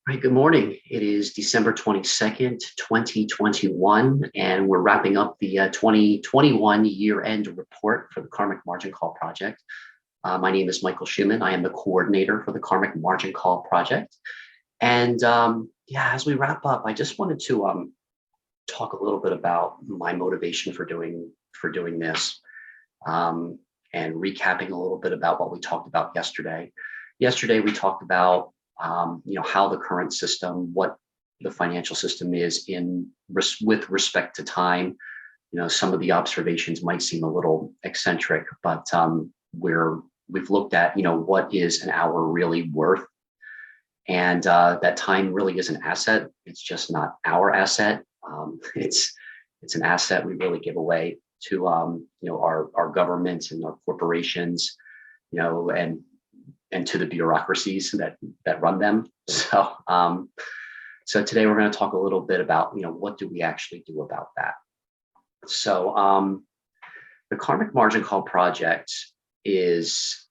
Right, good morning. It is December 22nd, 2021, and we're wrapping up the 2021 year-end report for the Karmic Margin Call Project. My name is Michael Schuman. I am the coordinator for the Karmic Margin Call Project. And yeah, as we wrap up, I just wanted to talk a little bit about my motivation for doing this, and recapping a little bit about what we talked about yesterday. Yesterday, we talked about how the current system, what the financial system is with respect to time. Some of the observations might seem a little eccentric, but we've looked at, what is an hour really worth? And that time really is an asset. It's just not our asset. It's an asset we really give away to, our governments and our corporations, and to the bureaucracies that run them. So today we're going to talk a little bit about, what do we actually do about that? So the Karmic Margin Call Project is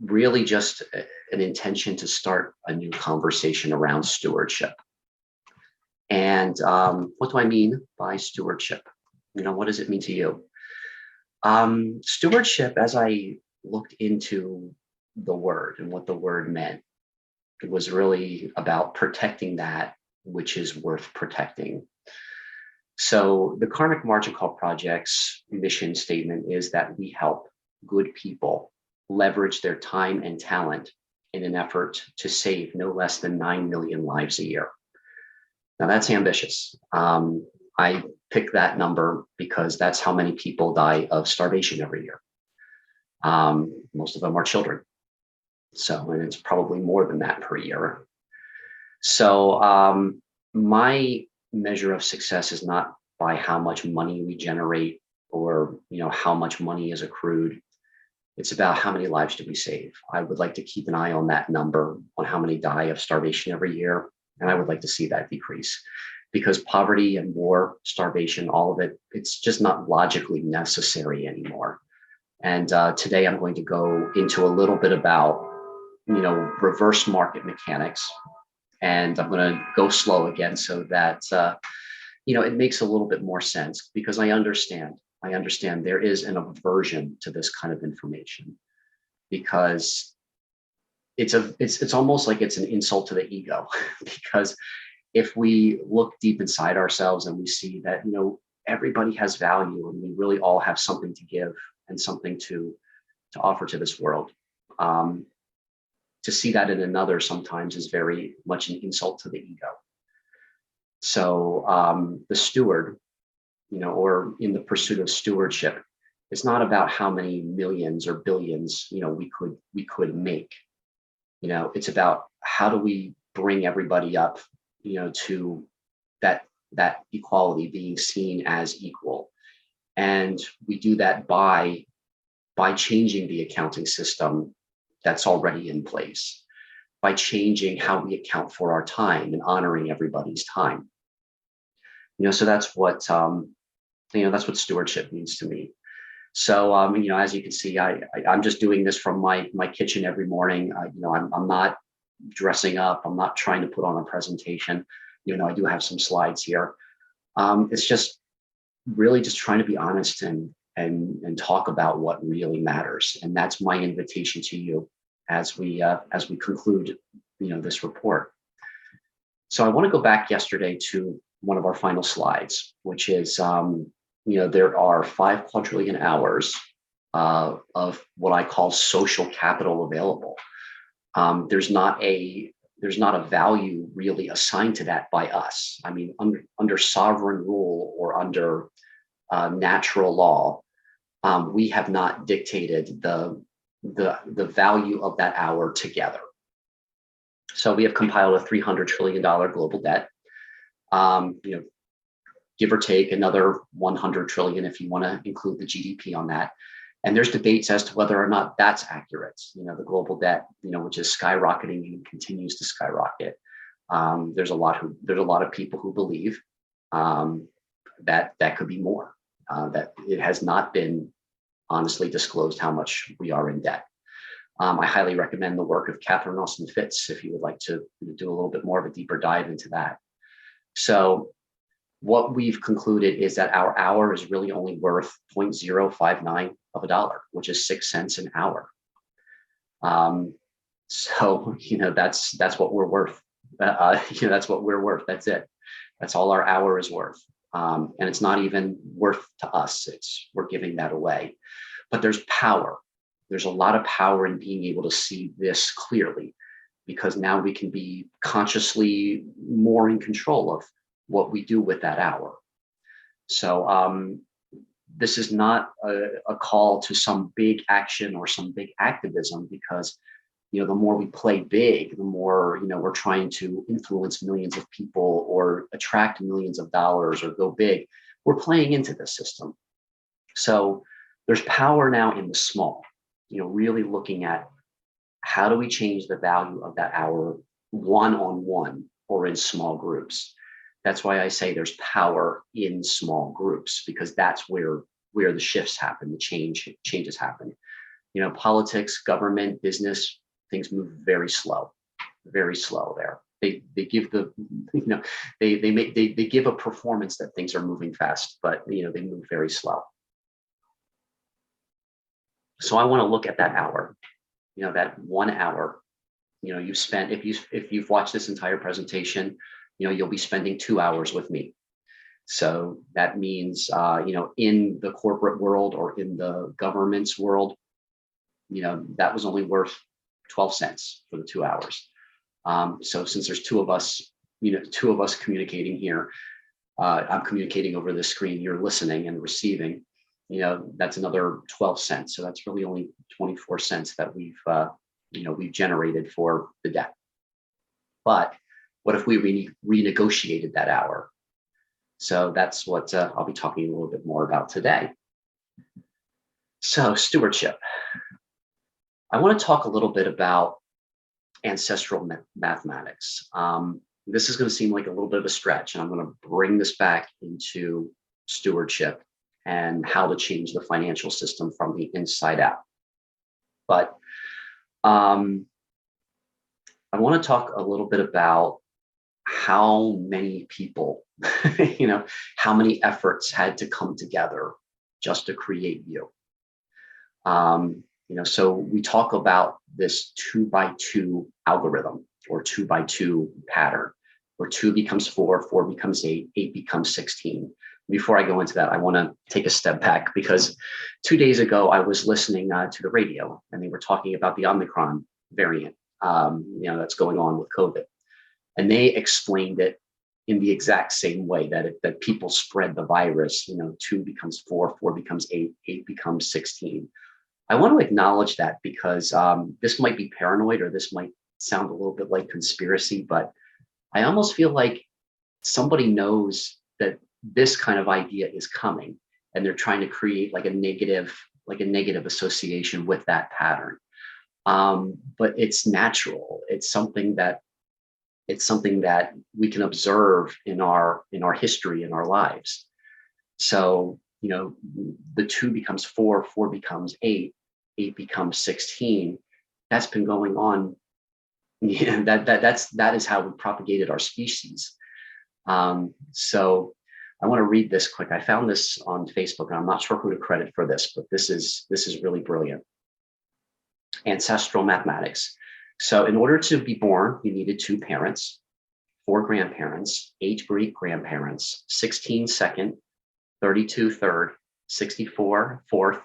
really just an intention to start a new conversation around stewardship. And what do I mean by stewardship? What does it mean to you? Stewardship, as I looked into the word and what the word meant, it was really about protecting that which is worth protecting. So the Karmic Margin Call Project's mission statement is that we help good people leverage their time and talent in an effort to save no less than 9 million lives a year. Now that's ambitious. I picked that number because that's how many people die of starvation every year. Most of them are children. And it's probably more than that per year. So my measure of success is not by how much money we generate or, how much money is accrued. It's about how many lives do we save. I would like to keep an eye on that number, on how many die of starvation every year. And I would like to see that decrease, because poverty and war, starvation, all of it, it's just not logically necessary anymore. And today I'm going to go into a little bit about reverse market mechanics. And I'm going to go slow again so that, it makes a little bit more sense, because I understand there is an aversion to this kind of information, because it's almost like it's an insult to the ego. Because if we look deep inside ourselves and we see that, everybody has value and we really all have something to give and something to offer to this world. To see that in another sometimes is very much an insult to the ego. So the steward, or in the pursuit of stewardship, it's not about how many millions or billions, we could make. It's about how do we bring everybody up, to that equality, being seen as equal. And we do that by changing the accounting system that's already in place, by changing how we account for our time and honoring everybody's time. So that's what that's what stewardship means to me. So as you can see, I'm just doing this from my kitchen every morning. I'm not dressing up. I'm not trying to put on a presentation. I do have some slides here. It's just really just trying to be honest and talk about what really matters. And that's my invitation to you as we conclude, this report. So I want to go back yesterday to one of our final slides, which is, there are 5 quadrillion hours of what I call social capital available. There's not a value really assigned to that by us. I mean, under sovereign rule or under natural law, we have not dictated the value of that hour together. So we have compiled a $300 trillion global debt, give or take another 100 trillion if you want to include the GDP on that. And there's debates as to whether or not that's accurate. The global debt, which is skyrocketing and continues to skyrocket. There's a lot of people who believe that could be more. That it has not been honestly disclosed how much we are in debt. I highly recommend the work of Catherine Austin Fitts if you would like to do a little bit more of a deeper dive into that. So what we've concluded is that our hour is really only worth 0.059 of a dollar, which is 6 cents an hour. So, that's what we're worth. That's what we're worth. That's it. That's all our hour is worth. And it's not even worth to us. We're giving that away. But there's power. There's a lot of power in being able to see this clearly, because now we can be consciously more in control of what we do with that hour. So this is not a call to some big action or some big activism, because the more we play big, the more we're trying to influence millions of people or attract millions of dollars or go big. We're playing into the system. So there's power now in the small, really looking at how do we change the value of that hour one-on-one or in small groups. That's why I say there's power in small groups, because that's where the shifts happen, the changes happen. Politics, government, business, things move very slow there. They give they give a performance that things are moving fast, but they move very slow. So I want to look at that hour, that 1 hour, you've spent, if you've watched this entire presentation, you'll be spending 2 hours with me. So that means, in the corporate world or in the government's world, that was only worth 12 cents for the 2 hours. So since there's two of us communicating here, I'm communicating over the screen, you're listening and receiving, that's another 12 cents. So that's really only 24 cents that we've generated for the debt. But what if we renegotiated that hour? So that's what I'll be talking a little bit more about today. So stewardship. I want to talk a little bit about ancestral mathematics. This is going to seem like a little bit of a stretch, and I'm going to bring this back into stewardship and how to change the financial system from the inside out. But I want to talk a little bit about how many people, how many efforts had to come together just to create you. So we talk about this 2x2 algorithm or 2x2 pattern, where 2 becomes 4, 4 becomes 8, 8 becomes 16. Before I go into that, I want to take a step back, because 2 days ago, I was listening to the radio, and they were talking about the Omicron variant, that's going on with COVID. And they explained it in the exact same way, that people spread the virus, 2 becomes 4, 4 becomes 8, 8 becomes 16. I want to acknowledge that, because this might be paranoid, or this might sound a little bit like conspiracy, but I almost feel like somebody knows that this kind of idea is coming, and they're trying to create like a negative association with that pattern. But it's natural. It's something that we can observe in our history, in our lives. So, the 2 becomes 4, 4 becomes 8, 8 becomes 16. That's been going on. That is how we propagated our species. So I want to read this quick. I found this on Facebook, and I'm not sure who to credit for this, but this is really brilliant. Ancestral mathematics. So in order to be born, you needed 2 parents, 4 grandparents, 8 great-grandparents, 16 second, 32 third, 64 fourth,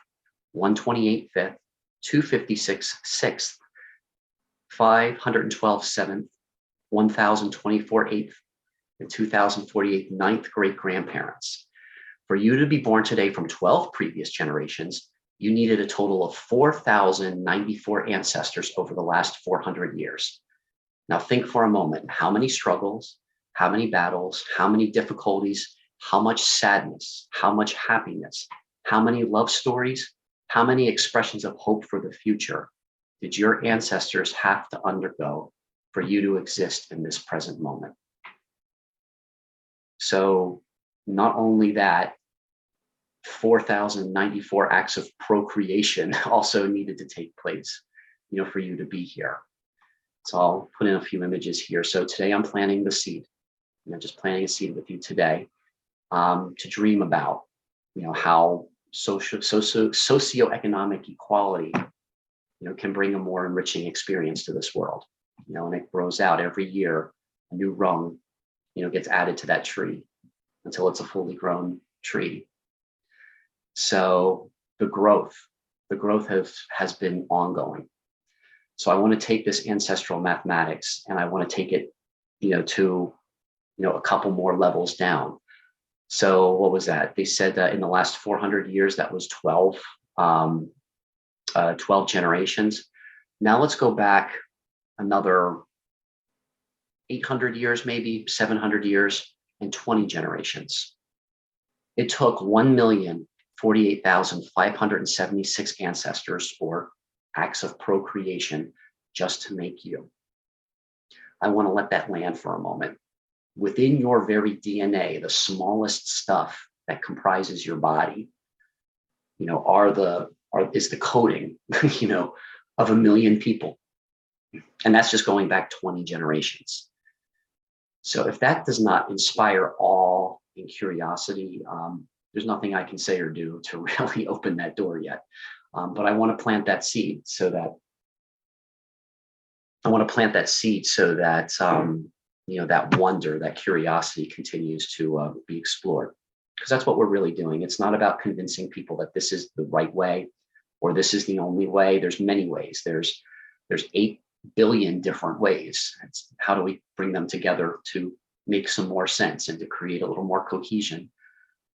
128 fifth, 256 sixth, 512 seventh, 1024 eighth, and 2048 ninth great-grandparents. For you to be born today from 12 previous generations, you needed a total of 4,094 ancestors over the last 400 years. Now think for a moment, how many struggles, how many battles, how many difficulties, how much sadness, how much happiness, how many love stories, how many expressions of hope for the future did your ancestors have to undergo for you to exist in this present moment? So not only that, 4,094 acts of procreation also needed to take place. for you to be here. So I'll put in a few images here. So today I'm planting the seed, just planting a seed with you today, to dream about, how socioeconomic equality, can bring a more enriching experience to this world, and it grows out every year. A new rung, gets added to that tree until it's a fully grown tree. So the growth has been ongoing. So I want to take this ancestral mathematics and I want to take it, to, a couple more levels down. So what was that? They said that in the last 400 years, that was 12 generations. Now let's go back another 800 years, maybe 700 years, and 20 generations. It took 1,048,576 ancestors, or acts of procreation, just to make you. I want to let that land for a moment. Within your very DNA, the smallest stuff that comprises your body, is the coding, of 1 million people. And that's just going back 20 generations. So if that does not inspire awe and curiosity, there's nothing I can say or do to really open that door yet. But I want to plant that seed so that that wonder, that curiosity continues to be explored, because that's what we're really doing. It's not about convincing people that this is the right way or this is the only way. There's many ways. There's 8 billion different ways. It's how do we bring them together to make some more sense and to create a little more cohesion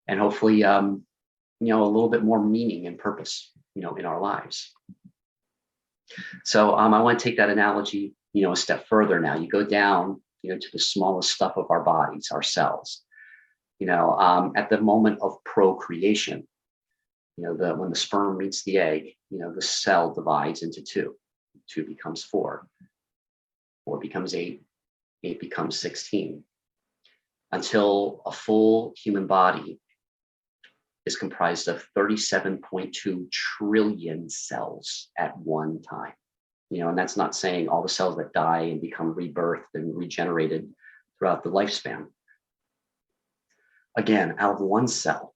and hopefully, a little bit more meaning and purpose, in our lives. So I want to take that analogy, a step further now. You go down, to the smallest stuff of our bodies, our cells. At the moment of procreation, when the sperm meets the egg, the cell divides into 2. 2 becomes 4. 4 becomes 8. 8 becomes 16. Until a full human body is comprised of 37.2 trillion cells at one time. And that's not saying all the cells that die and become rebirthed and regenerated throughout the lifespan. Again, out of one cell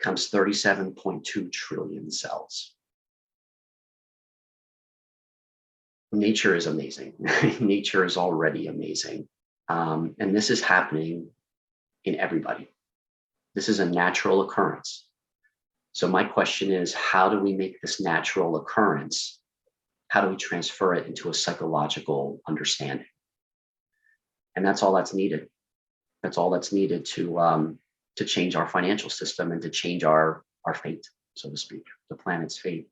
comes 37.2 trillion cells. Nature is amazing. Nature is already amazing. And this is happening in everybody. This is a natural occurrence. So my question is, how do we make this natural occurrence? How do we transfer it into a psychological understanding? And that's all that's needed. That's all that's needed to change our financial system and to change our fate, so to speak, the planet's fate.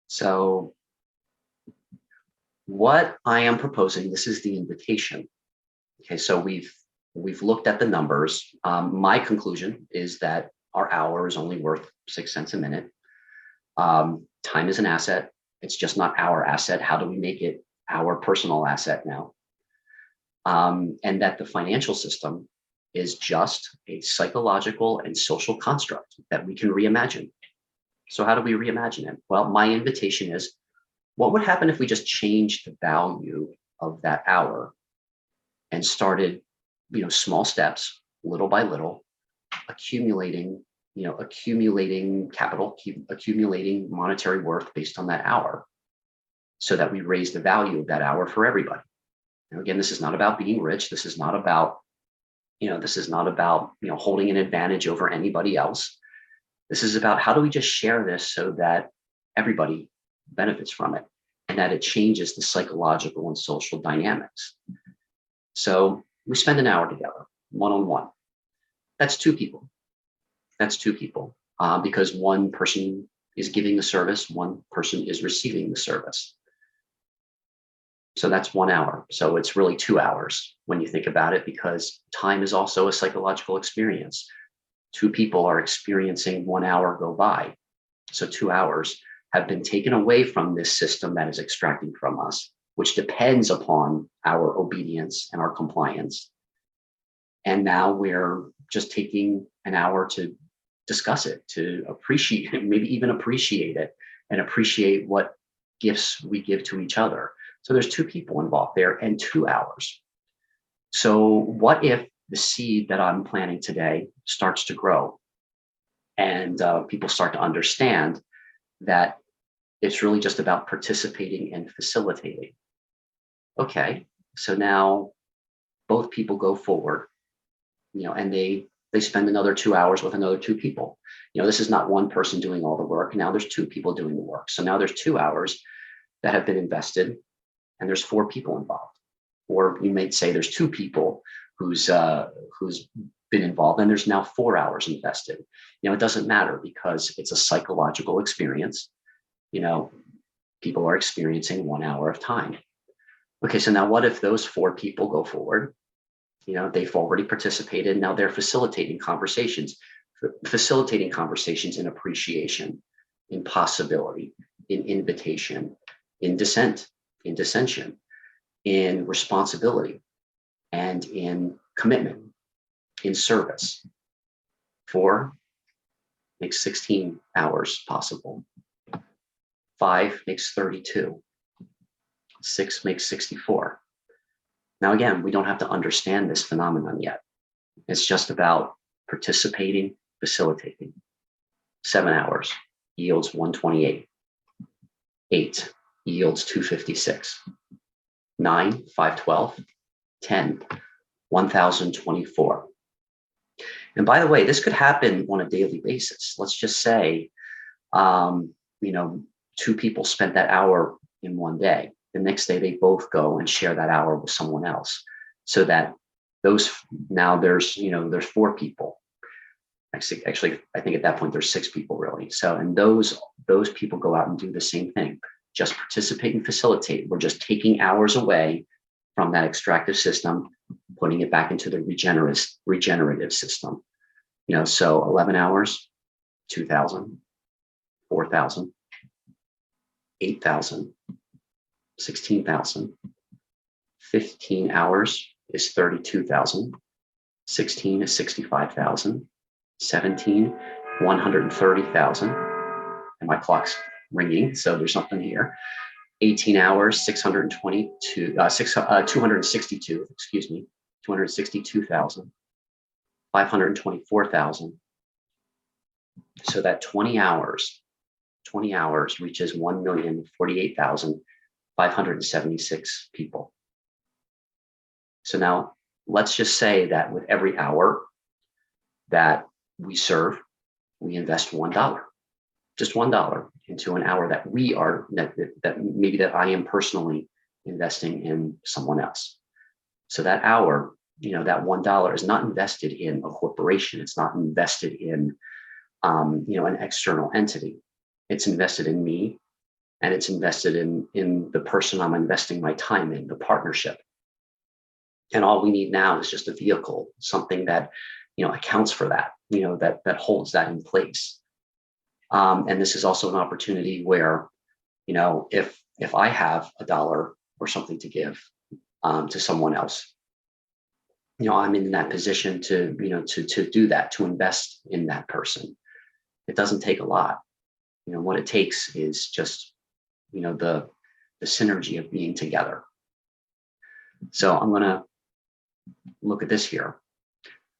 So what I am proposing, this is the invitation. Okay, so we've looked at the numbers. My conclusion is that our hour is only worth 6 cents a minute. Time is an asset. It's just not our asset. How do we make it our personal asset now? And that the financial system is just a psychological and social construct that we can reimagine. So how do we reimagine it? Well, my invitation is, what would happen if we just changed the value of that hour and started, small steps, little by little, accumulating capital, accumulating monetary worth based on that hour, so that we raise the value of that hour for everybody. And again, this is not about being rich. This is not about, holding an advantage over anybody else. This is about, how do we just share this so that everybody benefits from it and that it changes the psychological and social dynamics. So we spend an hour together, one-on-one. That's 2 people. Because one person is giving the service, one person is receiving the service. So that's 1 hour. So it's really 2 hours when you think about it, because time is also a psychological experience. 2 people are experiencing 1 hour go by. So 2 hours have been taken away from this system that is extracting from us, which depends upon our obedience and our compliance. And now we're just taking an hour to discuss it, to appreciate it, maybe even appreciate it, and appreciate what gifts we give to each other. So there's 2 people involved there and 2 hours. So what if the seed that I'm planting today starts to grow and people start to understand that it's really just about participating and facilitating? Okay, so now both people go forward, and they spend another 2 hours with another 2 people. This is not one person doing all the work. Now there's 2 people doing the work. So now there's 2 hours that have been invested, and there's 4 people involved. Or you may say there's 2 people who's been involved, and there's now 4 hours invested. It doesn't matter because it's a psychological experience. People are experiencing 1 hour of time. Okay, so now what if those 4 people go forward? They've already participated. Now they're facilitating conversations in appreciation, in possibility, in invitation, in dissent, in dissension, in responsibility, and in commitment, in service. 4 makes 16 hours possible. 5 makes 32. 6 makes 64. Now, again, we don't have to understand this phenomenon yet. It's just about participating, facilitating. 7 hours yields 128. 8 yields 256. 9, 512. 10, 1024. And by the way, this could happen on a daily basis. Let's just say, 2 people spent that hour in one day. The next day, they both go and share that hour with someone else, so that there's 4 people. Actually, I think at that point there's 6 people really. So, and those people go out and do the same thing. Just participate and facilitate. We're just taking hours away from that extractive system, putting it back into the regenerative system. So 11 hours, 2,000, 4,000, 8,000. 16,000. 15 hours is 32,000. 16 is 65,000. 17, 130,000. And my clock's ringing, so there's something here. 18 hours, 262, 262,000. 524,000. So that 20 hours reaches 1,048,576 people. So now let's just say that with every hour that we serve, we invest $1, just $1 into an hour that that I am personally investing in someone else. So that hour, that $1 is not invested in a corporation. It's not invested in, an external entity. It's invested in me, and it's invested in the person I'm investing my time in, the partnership. And all we need now is just a vehicle, something that, accounts for that, that holds that in place. And this is also an opportunity where, if I have $1 or something to give to someone else, I'm in that position to do that, to invest in that person. It doesn't take a lot. What it takes is just, the synergy of being together. So I'm going to look at this here.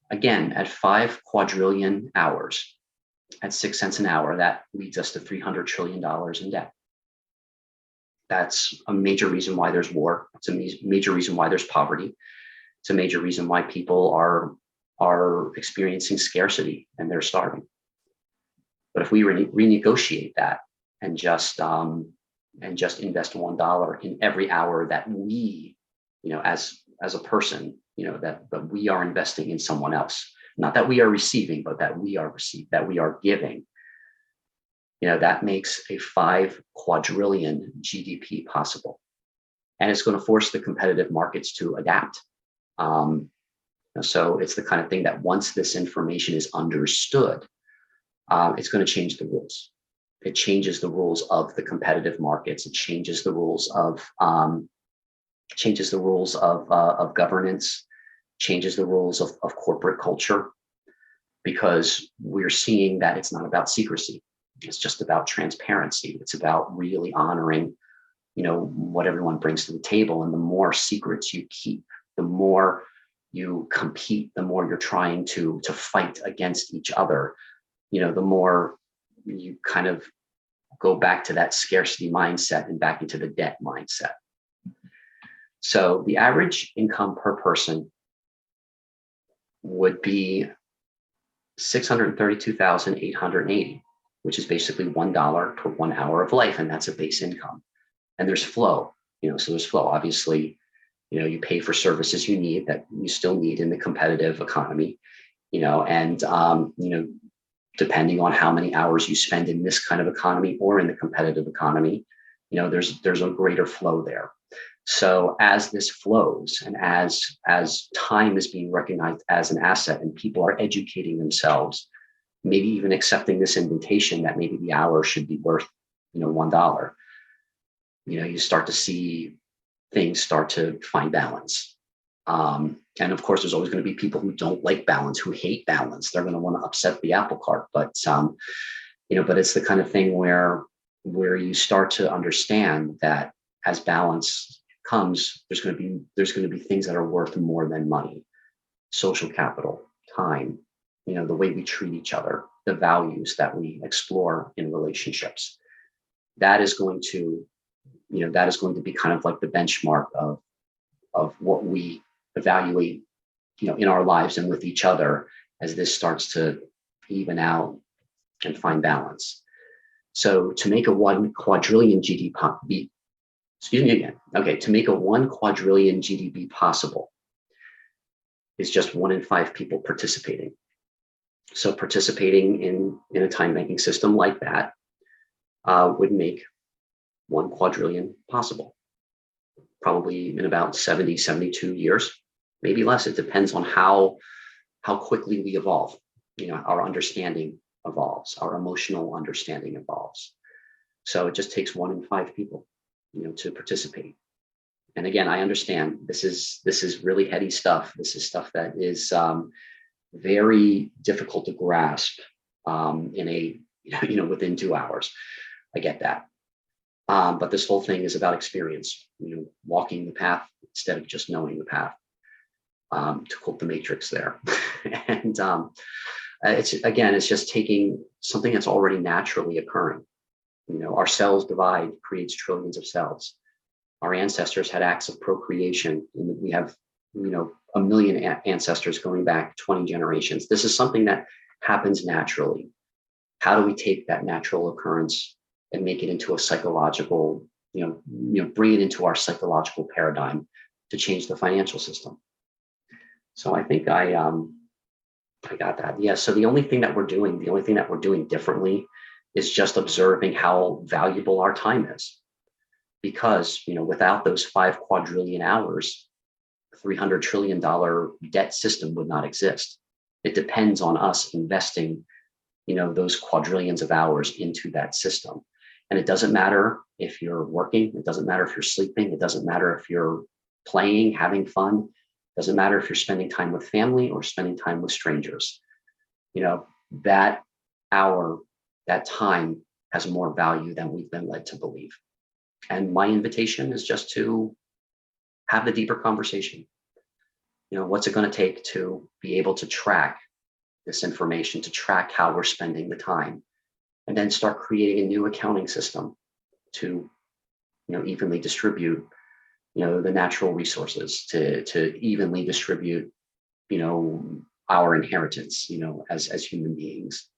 Again, at 5 quadrillion hours, at 6 cents an hour, that leads us to $300 trillion in debt. That's a major reason why there's war. It's a major reason why there's poverty. It's a major reason why people are experiencing scarcity and they're starving. But if we renegotiate that and just invest $1 in every hour that we, as a person, that we are investing in someone else, not that we are receiving, but that we are giving, that makes a 5 quadrillion GDP possible. And it's going to force the competitive markets to adapt. So it's the kind of thing that once this information is understood, it's going to change the rules. It changes the rules of the competitive markets. It changes the rules of governance, changes the rules of corporate culture, because we're seeing that it's not about secrecy. It's just about transparency. It's about really honoring what everyone brings to the table. And the more secrets you keep, the more you compete, the more you're trying to fight against each other, the more you kind of go back to that scarcity mindset and back into the debt mindset. So the average income per person would be $632,880, which is basically $1 per 1 hour of life. And that's a base income. And there's flow, so there's flow. Obviously, you pay for services you need that you still need in the competitive economy, and, depending on how many hours you spend in this kind of economy or in the competitive economy, there's a greater flow there. So as this flows and as time is being recognized as an asset and people are educating themselves, maybe even accepting this invitation that maybe the hour should be worth, $1, you start to see things start to find balance. And of course, there's always going to be people who don't like balance, who hate balance. They're going to want to upset the apple cart. But but it's the kind of thing where you start to understand that as balance comes, there's going to be things that are worth more than money: social capital, time, the way we treat each other, the values that we explore in relationships. That is going to be kind of like the benchmark of what we evaluate, in our lives and with each other as this starts to even out and find balance. So to make a 1 quadrillion GDP, to make a 1 quadrillion GDP possible is just 1 in 5 people participating. So participating in a time banking system like that would make 1 quadrillion possible, probably in about 70, 72 years, maybe less. It depends on how quickly we evolve. Our understanding evolves, our emotional understanding evolves. So it just takes 1 in 5 people, to participate. And again, I understand this is really heady stuff. This is stuff that is very difficult to grasp within 2 hours. I get that. But this whole thing is about experience, walking the path instead of just knowing the path, to quote the Matrix there. And it's just taking something that's already naturally occurring. Our cells divide, creates trillions of cells. Our ancestors had acts of procreation, and we have, 1 million ancestors going back 20 generations. This is something that happens naturally. How do we take that natural occurrence and make it into a psychological, bring it into our psychological paradigm to change the financial system? So I think I got that. Yeah. So the only thing that we're doing differently is just observing how valuable our time is. Because, without those 5 quadrillion hours, $300 trillion debt system would not exist. It depends on us investing, those quadrillions of hours into that system. And it doesn't matter if you're working. It doesn't matter if you're sleeping. It doesn't matter if you're playing, having fun. It doesn't matter if you're spending time with family or spending time with strangers. That hour, that time has more value than we've been led to believe. And my invitation is just to have the deeper conversation. What's it going to take to be able to track this information, to track how we're spending the time, and then start creating a new accounting system to, evenly distribute, the natural resources, to evenly distribute, our inheritance, as human beings.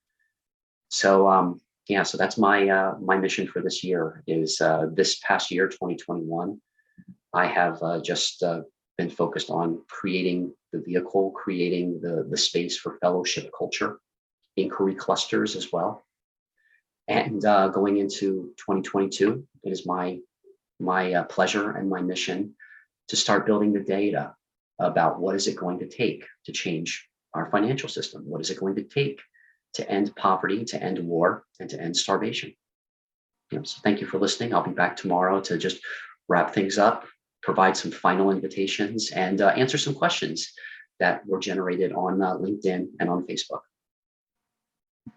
So, so that's my mission for this year. Is this past year, 2021, I have just been focused on creating the vehicle, creating the space for fellowship culture, inquiry clusters as well. And going into 2022, it is my pleasure and my mission to start building the data about what is it going to take to change our financial system? What is it going to take to end poverty, to end war, and to end starvation? So thank you for listening. I'll be back tomorrow to just wrap things up, provide some final invitations, and answer some questions that were generated on LinkedIn and on Facebook.